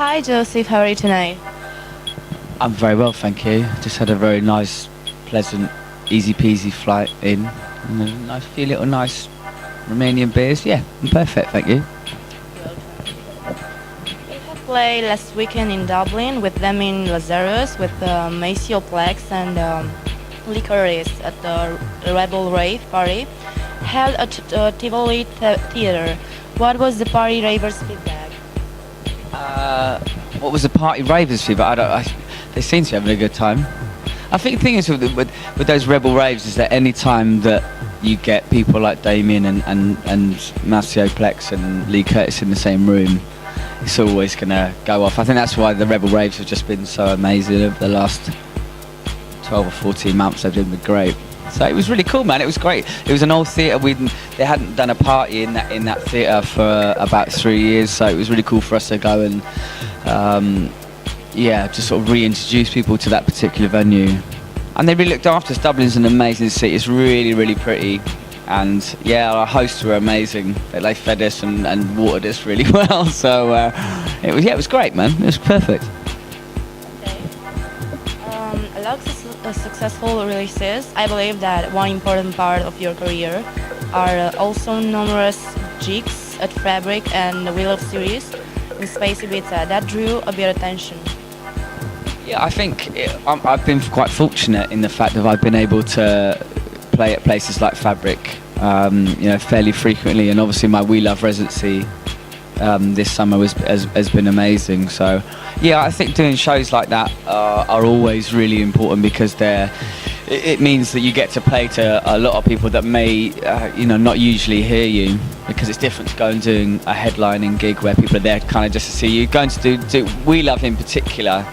Hi Joseph, how are you tonight? I'm very well, thank you. Just had a very nice, pleasant, easy peasy flight in. And a nice few little nice Romanian beers. Yeah, I'm perfect, thank you. We have played last weekend in Dublin with them in Lazarus with Maceo Plex and Licorice at the Rebel Rave party held at Tivoli Theatre. What was the party ravers' feedback? What was the party ravers feedback? They seem to be having a good time. I think the thing is with those Rebel Raves is that any time that you get people like Damien and Maceo Plex and Lee Curtis in the same room, it's always going to go off. I think that's why the Rebel Raves have just been so amazing over the last 12 or 14 months. They've been great. So it was really cool, man. It was great. It was an old theatre. They hadn't done a party in that theatre for about 3 years, so it was really cool for us to go and just sort of reintroduce people to that particular venue. And they really looked after us. Dublin's an amazing city. It's really, really pretty. And yeah, our hosts were amazing. They fed us and watered us really well. So it was great, man. It was perfect. Successful releases. I believe that one important part of your career are also numerous gigs at Fabric and the Wheel of series in Space Ibiza that drew a bit of attention. Yeah, I think I've been quite fortunate in the fact that I've been able to play at places like Fabric, fairly frequently, and obviously my We Love residency this summer has been amazing. So yeah, I think doing shows like that are always really important because it means that you get to play to a lot of people that may not usually hear you, because it's different to go and doing a headlining gig where people are there kind of just to see you. Going to do We Love in particular,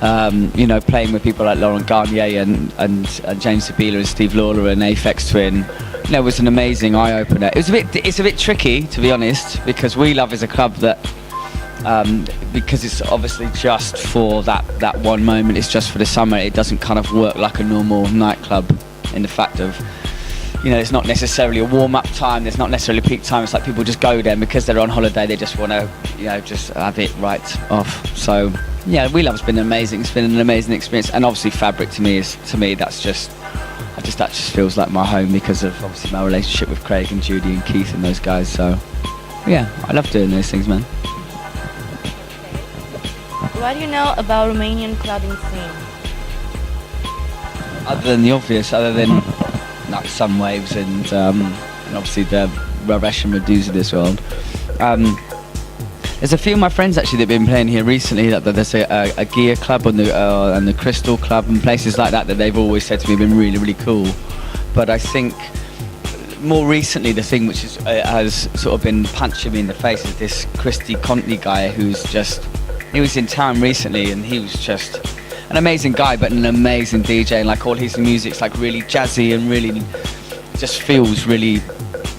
playing with people like Laurent Garnier and James Sabila and Steve Lawler and Aphex Twin, it was an amazing eye-opener. It's a bit tricky, to be honest, because We Love is a club that, because it's obviously just for that one moment, it's just for the summer, it doesn't kind of work like a normal nightclub in the fact of, it's not necessarily a warm-up time, there's not necessarily peak time, it's like people just go there, and because they're on holiday, they just want to, just have it right off. So, yeah, We Love's been amazing, it's been an amazing experience, and obviously Fabric that just feels like my home because of obviously my relationship with Craig and Judy and Keith and those guys. So yeah, I love doing those things, man. What do you know about Romanian clubbing scene? Other than the obvious, other than like Sunwaves and obviously the Raresh and Medusa of this world. There's a few of my friends actually that have been playing here recently. That there's a gear club and the Crystal Club and places like that they've always said to me have been really, really cool. But I think more recently the thing which has sort of been punching me in the face is this Christy Contley guy he was in town recently, and he was just an amazing guy but an amazing DJ, and like all his music's like really jazzy and really just feels really,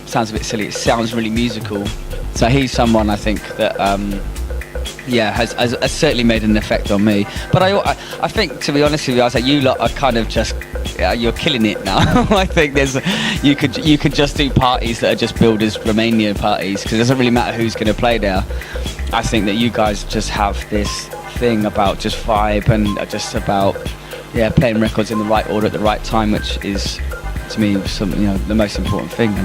sounds a bit silly, it sounds really musical. So he's someone I think that has certainly made an effect on me. But I think, to be honest with you, I was like, you lot are kind of just you're killing it now. I think you could just do parties that are just billed as Romanian parties, because it doesn't really matter who's going to play there. I think that you guys just have this thing about just vibe and just about playing records in the right order at the right time, which is to me the most important thing.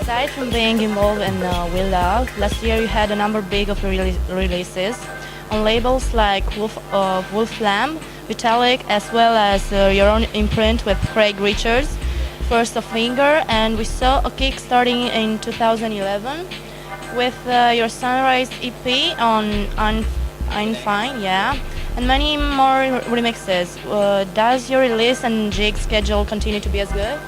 Aside from being involved in We Love, last year you had a number big of releases on labels like Wolflam, Vitalik, as well as your own imprint with Craig Richards, First of Finger, and we saw a kick starting in 2011 with your Sunrise EP on I'm Fine, and many more remixes. Does your release and jig schedule continue to be as good?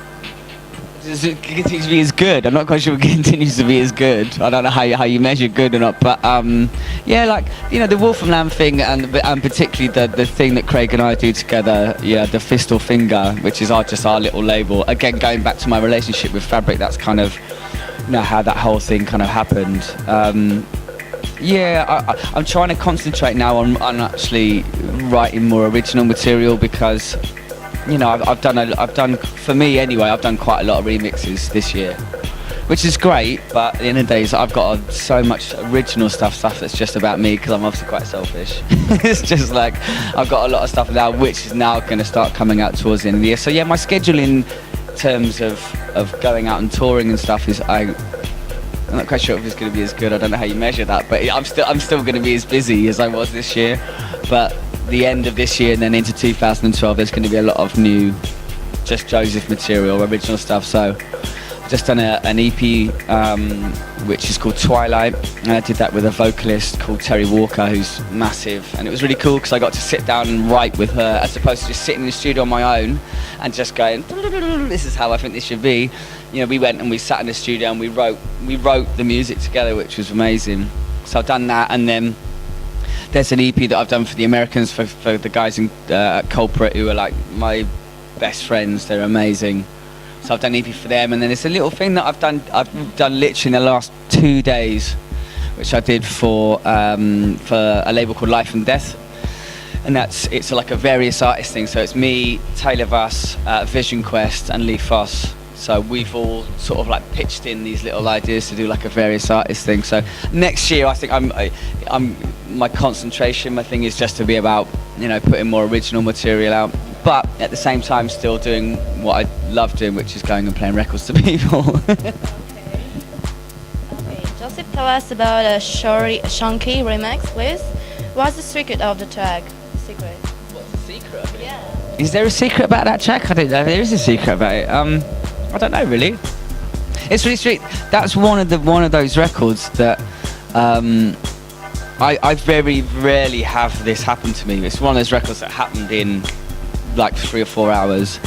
Does it continue to be as good? I'm not quite sure it continues to be as good. I don't know how you measure good or not, but the Wolf and Lamb thing, and particularly the thing that Craig and I do together, the Fist or Finger, which is just our little label. Again, going back to my relationship with Fabric, that's kind of how that whole thing kind of happened. I'm trying to concentrate now on actually writing more original material, because I've done for me anyway, I've done quite a lot of remixes this year, which is great. But at the end of the day, I've got so much original stuff that's just about me, because I'm obviously quite selfish. It's just like I've got a lot of stuff now, which is now going to start coming out towards the end of the year. So yeah, my schedule in terms of going out and touring and stuff is I'm not quite sure if it's going to be as good. I don't know how you measure that, but I'm still going to be as busy as I was this year. But the end of this year and then into 2012, there's going to be a lot of new, just Jozif material, original stuff. So I've just done an EP, which is called Twilight, and I did that with a vocalist called Terry Walker, who's massive. And it was really cool because I got to sit down and write with her, as opposed to just sitting in the studio on my own and just going, this is how I think this should be. You know, we went and we sat in the studio and we wrote the music together, which was amazing. So I've done that, and then there's an EP that I've done for the Americans, for the guys at Culprit, who are like my best friends. They're amazing. So I've done an EP for them, and then there's a little thing that I've done literally in the last 2 days, which I did for a label called Life and Death. And it's like a various artist thing. So it's me, Taylor Vass, Vision Quest, and Lee Foss. So we've all sort of like pitched in these little ideas to do like a various artist thing. So next year, I think I'm my concentration, my thing is just to be about, you know, putting more original material out, but at the same time still doing what I love doing, which is going and playing records to people. Okay, Joseph, tell us about a Shonky remix, please. What's the secret of the track? Secret. What's the secret of it? Yeah. Is there a secret about that track? I don't know. There is a secret about it. I don't know really. It's really sweet. That's one of those records that I very rarely have this happen to me. It's one of those records that happened in like 3 or 4 hours.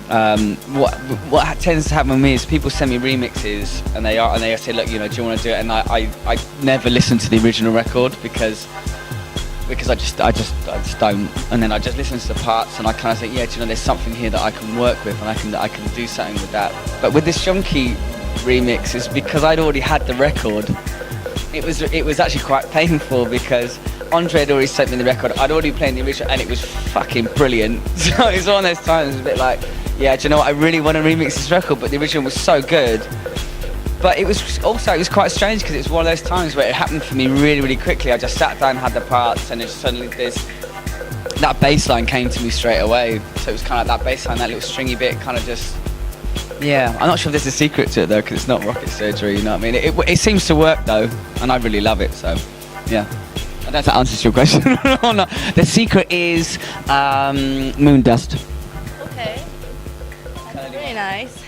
What tends to happen with me is people send me remixes and they say, look, you know, do you want to do it? And I never listen to the original record because I just don't. And then I just listen to the parts and I kind of think, yeah, do you know, there's something here that I can work with and I can do something with that. But with this Shonky remix, it's because I'd already had the record. It was actually quite painful because Andre had already sent me the record. I'd already played the original and it was fucking brilliant. So it's one of those times, a bit like, yeah, do you know what? I really want to remix this record, but the original was so good. But it was quite strange because it was one of those times where it happened for me really, really quickly. I just sat down, had the parts, and then suddenly that bass line came to me straight away. So it was kind of that bass line, that little stringy bit, kind of just, yeah. I'm not sure if there's a secret to it though, because it's not rocket surgery, you know what I mean? It seems to work though, and I really love it, so yeah. I don't know if that answers your question or not. The secret is moon dust. Okay. That's very nice.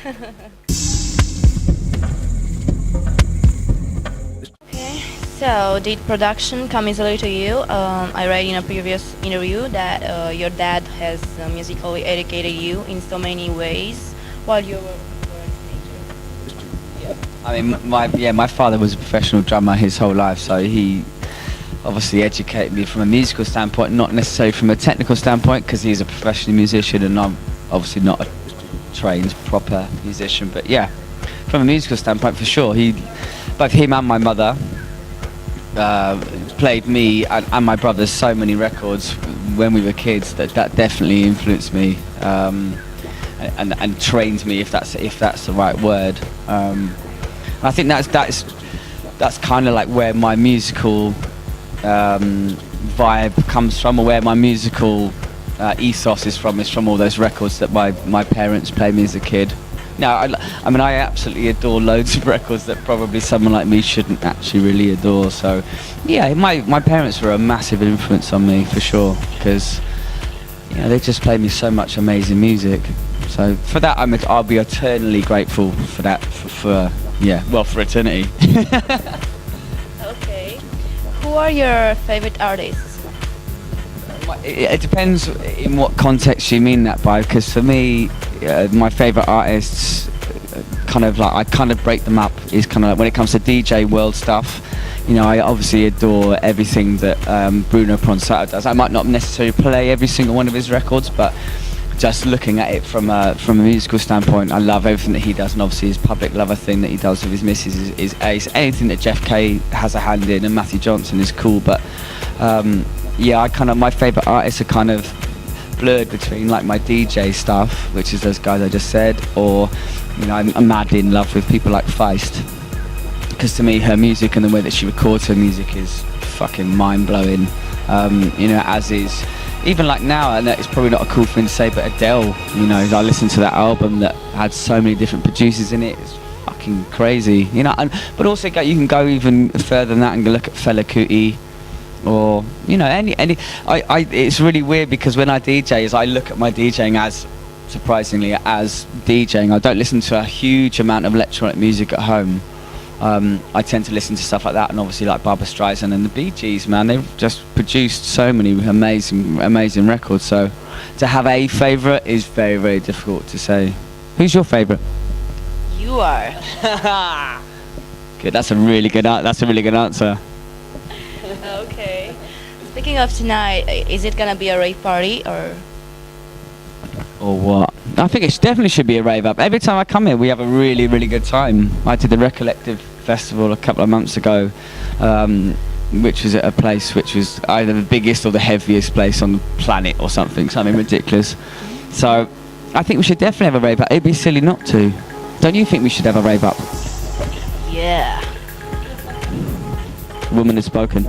Okay. So, did production come easily to you? I read in a previous interview that your dad has musically educated you in so many ways while you were a teenager. Yeah. I mean, my father was a professional drummer his whole life, so he obviously educated me from a musical standpoint, not necessarily from a technical standpoint, because he's a professional musician and I'm obviously not a trained proper musician. But yeah, from a musical standpoint, for sure, both him and my mother played me and my brothers so many records when we were kids that definitely influenced me and trained me, if that's the right word. I think that's kind of like where my musical vibe comes from, or where my musical ethos is from all those records that my parents played me as a kid. Now, I mean, I absolutely adore loads of records that probably someone like me shouldn't actually really adore. So, yeah, my parents were a massive influence on me for sure, because you know they just played me so much amazing music. So for that, I'll be eternally grateful for that. For eternity. Okay. Who are your favorite artists? It depends in what context you mean that by, because for me, my favourite artists, I kind of break them up, is kind of like when it comes to DJ world stuff, you know, I obviously adore everything that Bruno Ponsata does. I might not necessarily play every single one of his records, but just looking at it from a musical standpoint, I love everything that he does, and obviously his public lover thing that he does with his missus is ace. Anything that Jeff K has a hand in, and Matthew Johnson is cool, but yeah, my favourite artists are kind of blurred between like my DJ stuff, which is those guys I just said, or you know, I'm mad in love with people like Feist, because to me her music and the way that she records her music is fucking mind-blowing. You know, as is even like now, and it's probably not a cool thing to say, but Adele, you know, I listened to that album that had so many different producers in it. It's fucking crazy, you know. But also you can go even further than that and look at Fela Kuti, or you know, any. It's really weird because when I DJ, I look at my DJing as, surprisingly, as DJing. I don't listen to a huge amount of electronic music at home. I tend to listen to stuff like that, and obviously like Barbra Streisand and the Bee Gees, man, they've just produced so many amazing records. So to have a favourite is very, very difficult to say. Who's your favourite? You are. Good. That's a really good answer. Okay. Speaking of tonight, is it gonna be a rave party or what? I think it definitely should be a rave up. Every time I come here, we have a really, really good time. I did the Recollective Festival a couple of months ago, which was at a place which was either the biggest or the heaviest place on the planet or something ridiculous. So I think we should definitely have a rave up. It'd be silly not to. Don't you think we should have a rave up? yeah? Woman has spoken.